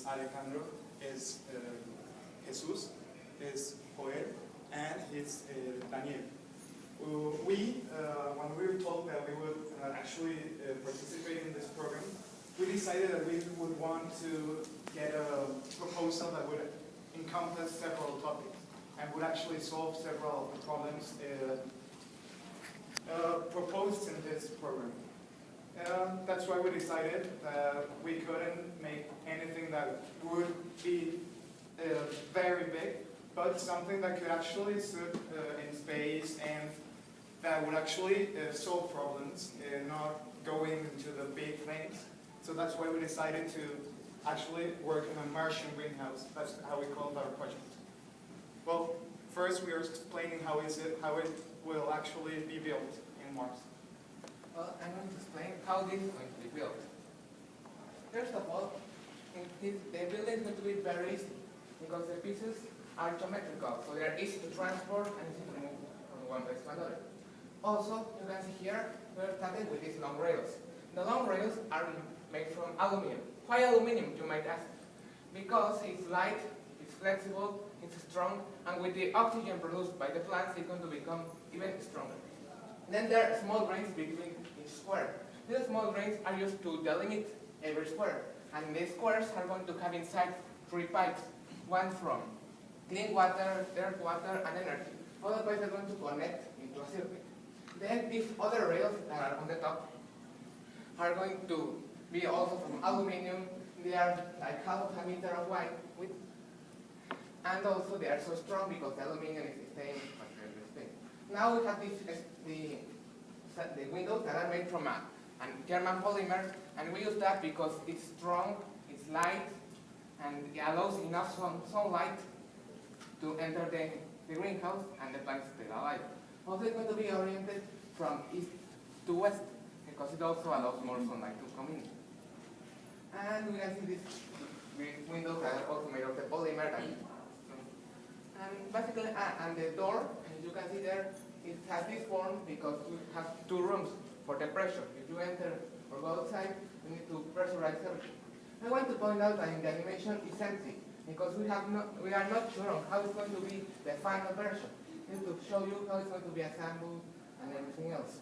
is Alejandro, is Jesus, is Joel, and is Daniel. When we were told that we would actually participate in this program, we decided that we would want to get a proposal that would encompass several topics and would actually solve several problems proposed in this program. That's why we decided that we couldn't make anything that would be very big, but something that could actually sit in space and that would actually solve problems, not going into the big things. So that's why we decided to actually work in a Martian greenhouse. That's how we called our project. Well, first we are explaining how it will actually be built in Mars. Well, I'm going to explain how this is going to be built. First of all, the building is going to be very easy because the pieces are geometrical, so they are easy to transport and easy to move from one place to another. Also, you can see here, we're starting with these long rails. The long rails are made from aluminum. Why aluminum, you might ask? Because it's light, it's flexible, it's strong, and with the oxygen produced by the plants, it's going to become even stronger. Then there are small grains between each square. These small grains are used to delimit every square, and the squares are going to have inside 3 pipes, one from clean water, dirty water, and energy. Other pipes are going to connect into a circuit. Then these other rails that are on the top are going to be also from aluminum. They are like half a meter of wide width. And also they are so strong because the aluminum is staying under the space. Now we have the windows that are made from a German polymer, and we use that because it's strong, it's light, and it allows enough sunlight to enter the greenhouse and the plants stay alive. Also it's going to be oriented from east to west because it also allows more sunlight to come in. And we can see these windows that are also made of the polymer. And basically, and the door, as you can see there, it has this form because we have 2 rooms for the pressure. If you enter or go outside, you need to pressurize everything. I want to point out that in the animation it's empty because we are not sure on how it's going to be the final version. I need to show you how it's going to be assembled and everything else.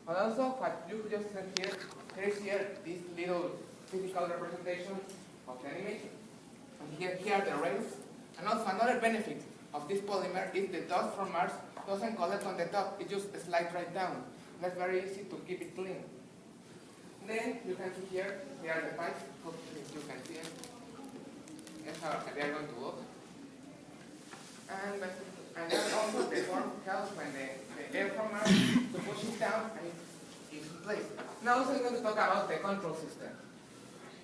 But also, what you just see here is this little physical representation of the animation. And here are the rails. And also another benefit of this polymer is the dust from Mars doesn't collect on the top, it just slides right down. That's very easy to keep it clean. Then you can see here, they are the pipes, hopefully you can see them. That's how they are going to look. And then also the form helps when the air from Mars to push it down and it's in place. Now also we're going to talk about the control system.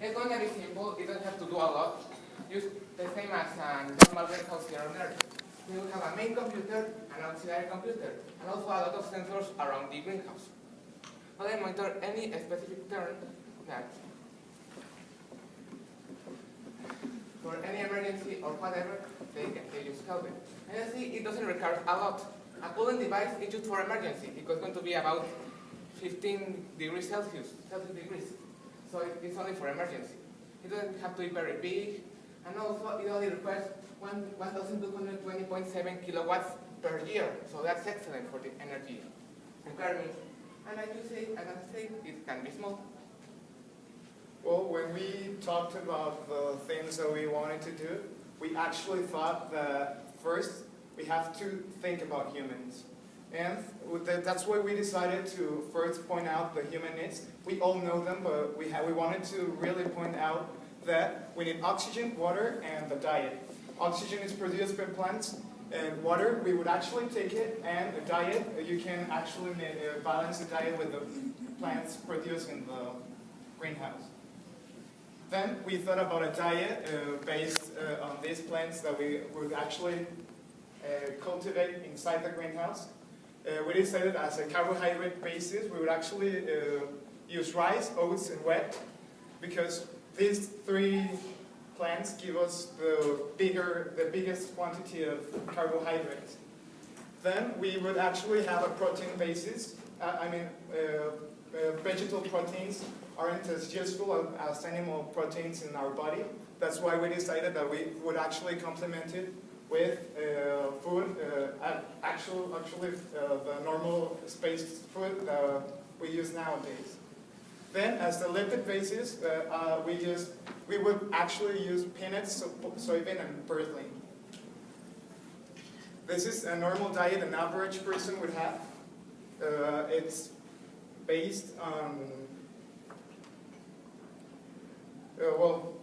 It's going to be simple, it doesn't have to do a lot. Use the same as a normal greenhouse here on Earth. We will have a main computer, an auxiliary computer, and also a lot of sensors around the greenhouse. Now they monitor any specific turn that for any emergency or whatever, they use Kelvin. And you see, it doesn't require a lot. A cooling device is used for emergency because it's going to be about 15 degrees Celsius degrees. So it's only for emergency. It doesn't have to be very big, and also it only requires 1,220.7 kilowatts per year. So that's excellent for the energy requirements. And as you say, it can be small. Well, when we talked about the things that we wanted to do, we actually thought that first we have to think about humans. And that's why we decided to first point out the human needs. We all know them, but we wanted to really point out that we need oxygen, water, and the diet. Oxygen is produced by plants, and water, we would actually take it, and a diet, you can actually balance the diet with the plants produced in the greenhouse. Then we thought about a diet based on these plants that we would actually cultivate inside the greenhouse. We decided as a carbohydrate basis, we would actually use rice, oats, and wheat, because these 3 plants give us the biggest quantity of carbohydrates. Then we would actually have a protein basis vegetable proteins aren't as useful as animal proteins in our body. That's why we decided that we would actually complement it with food, the normal spaced food that we use nowadays. Then, as the lipid basis, we would actually use peanuts, soybean, and birdling. This is a normal diet an average person would have. It's based on,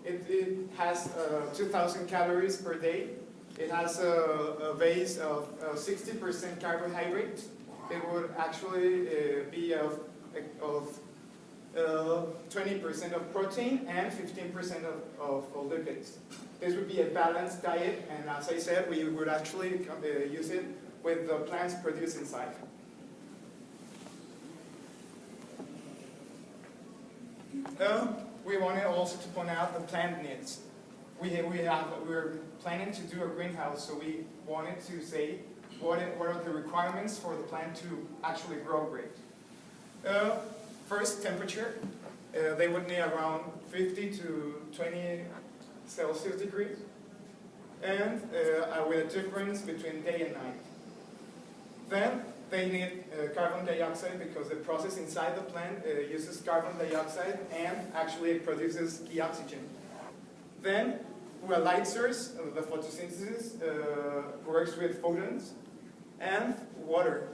it has 2,000 calories per day. It has a base of 60% carbohydrate. It would actually be of 20% of protein and 15% of lipids. This would be a balanced diet, and as I said, we would actually use it with the plants produced inside. We wanted also to point out the plant needs. We're planning to do a greenhouse, so we wanted to say what are the requirements for the plant to actually grow great. First, temperature. They would need around 50 to 20 Celsius degrees, and with a difference between day and night. Then they need carbon dioxide because the process inside the plant uses carbon dioxide and actually produces key oxygen. Then a light source, the photosynthesis, works with photons, and water.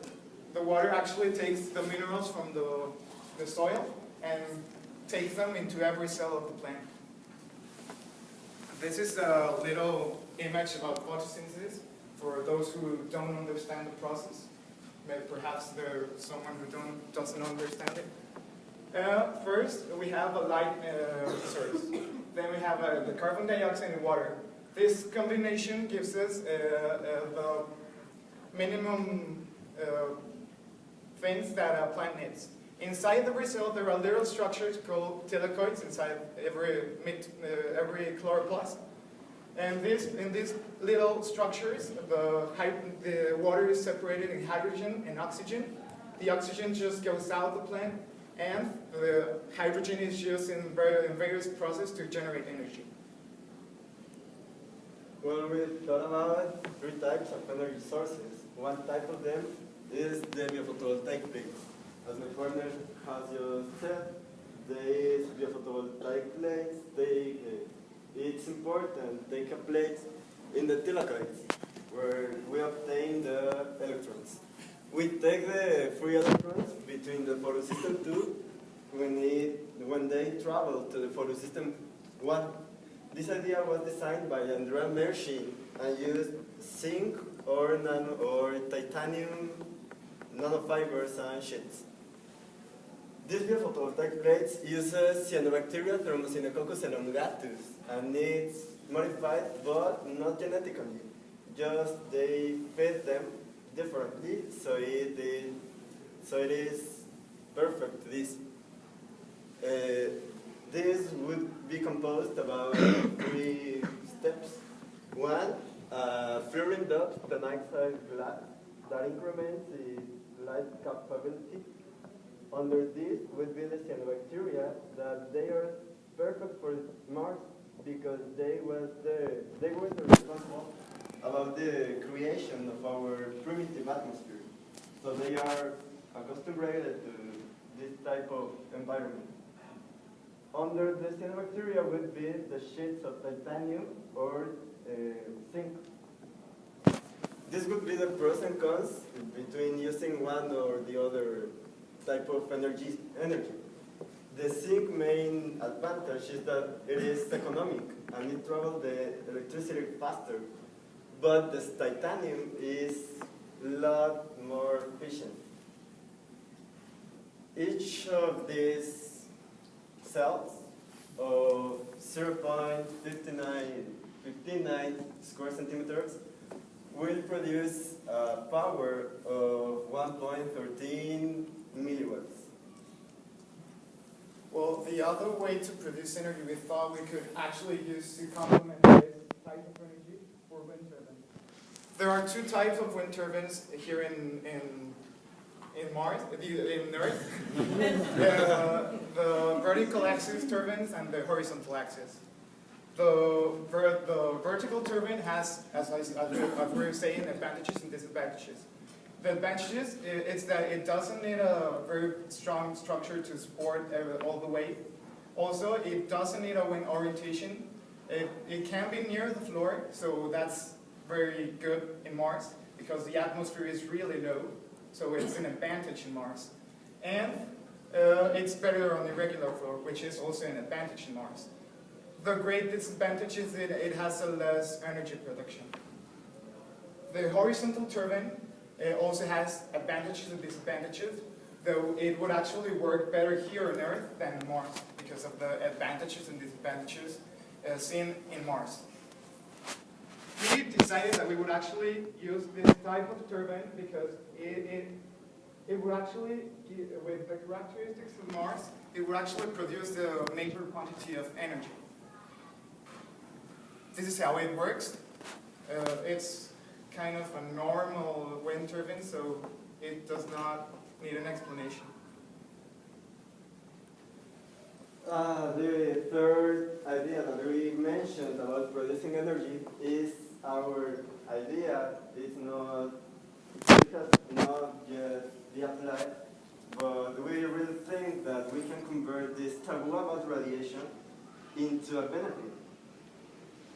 The water actually takes the minerals from the soil and takes them into every cell of the plant. This is a little image about photosynthesis for those who don't understand the process. Maybe perhaps there's someone who doesn't understand it. First, we have a light source. Then we have the carbon dioxide and water. This combination gives us the minimum things that a plant needs. Inside the cell, there are little structures called thylakoids inside every chloroplast. And in these little structures, the water is separated in hydrogen and oxygen. The oxygen just goes out of the plant, and the hydrogen is used in various processes to generate energy. Well, we thought about 3 types of energy sources. One type of them is the biophotovoltaic plates. As my partner has just said, these biophotovoltaic plates, it's important to take a plate in the thylakoids, where we obtain the electrons. We take the free electrons between the photosystem 2 when they travel to the photosystem 1. This idea was designed by Andrea Mershi and used zinc or titanium nanofibers and sheets. This biophotovoltaic plates uses cyanobacteria Thermosynococcus elongatus, and it's modified but not genetically. Just they feed them differently, so it is perfect. This would be composed about 3 steps. One, fluorine dust peroxide glass that increments its light capability. Under this would be the cyanobacteria, that they are perfect for Mars because they were the responsible about the creation of our primitive atmosphere. So they are accustomed to this type of environment. Under the cyanobacteria would be the sheets of titanium or zinc. This would be the pros and cons between using one or the other type of energy. The zinc main advantage is that it is economic and it travels the electricity faster. But the titanium is a lot more efficient. Each of these cells of 0.59 square centimeters will produce a power of 1.13 milliwatts. Well, the other way to produce energy we thought we could actually use to complement this type of energy for wind turbines. There are 2 types of wind turbines here in in Mars, in Earth, the vertical axis turbines and the horizontal axis. The vertical turbine has, as we were saying, advantages and disadvantages. The advantages is that it doesn't need a very strong structure to support all the weight. Also, it doesn't need a wing orientation. It can be near the floor, so that's very good in Mars because the atmosphere is really low, so it's an advantage in Mars. And it's better on the irregular floor, which is also an advantage in Mars. The great disadvantage is that it has a less energy production. The horizontal turbine also has advantages and disadvantages, though it would actually work better here on Earth than on Mars because of the advantages and disadvantages seen in Mars. We decided that we would actually use this type of turbine because it would actually, with the characteristics of Mars, it would actually produce the major quantity of energy. This is how it works. It's kind of a normal wind turbine, so it does not need an explanation. The third idea that we mentioned about producing energy is our idea is not, it has not just be applied, but we really think that we can convert this taboo about radiation into a benefit.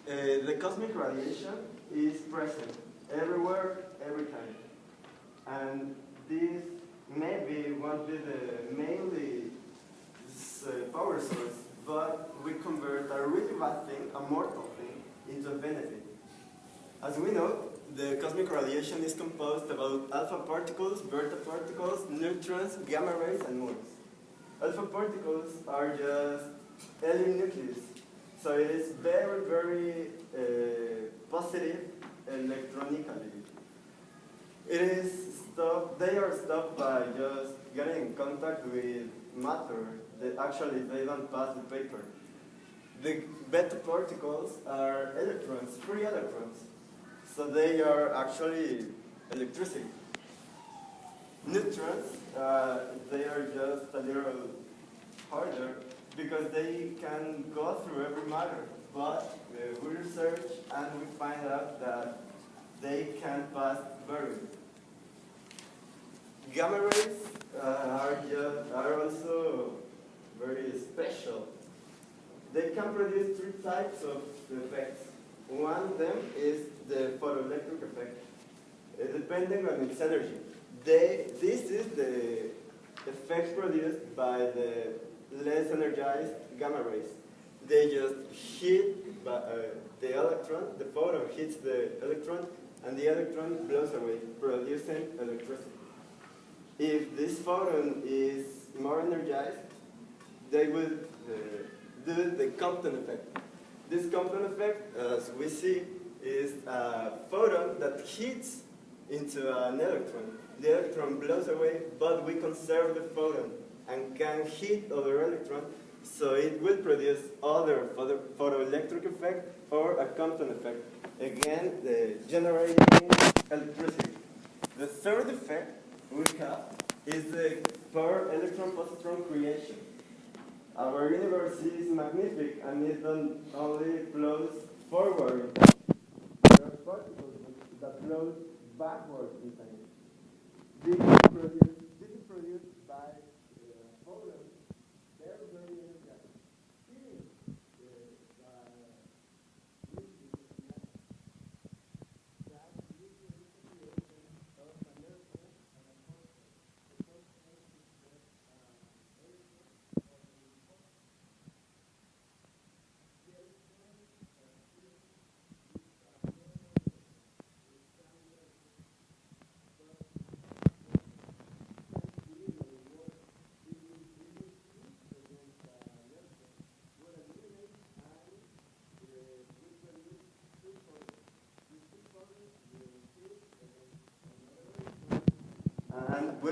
The cosmic radiation is present everywhere, every time. And this maybe won't be the mainly power source, but we convert a really bad thing, a mortal thing, into a benefit. As we know, the cosmic radiation is composed about alpha particles, beta particles, neutrons, gamma rays, and moons. Alpha particles are just alien nucleus, so it is very, very positive electronically. It is stopped, they are stopped by just getting in contact with matter that actually they don't pass the paper. The beta particles are electrons, free electrons, so they are actually electricity. Neutrons, they are just a little harder because they can go through every matter, but we research and we find out that they can pass very. Gamma rays are also very special. They can produce three types of effects. One of them is the photoelectric effect, depending on its energy. This is the effect produced by the less energized gamma rays. They just hit the electron, the photon hits the electron, and the electron blows away, producing electricity. If this photon is more energized, they will do the Compton effect. This Compton effect, as we see, is a photon that hits into an electron. The electron blows away, but we conserve the photon and can hit other electrons, so it will produce other photoelectric effect or a Compton effect. Again, generating electricity. The third effect we have is the per electron-positron creation. Our universe is magnific and it not only flows forward, there are particles that flow backwards in time. This is produced by photons, very, very energized. And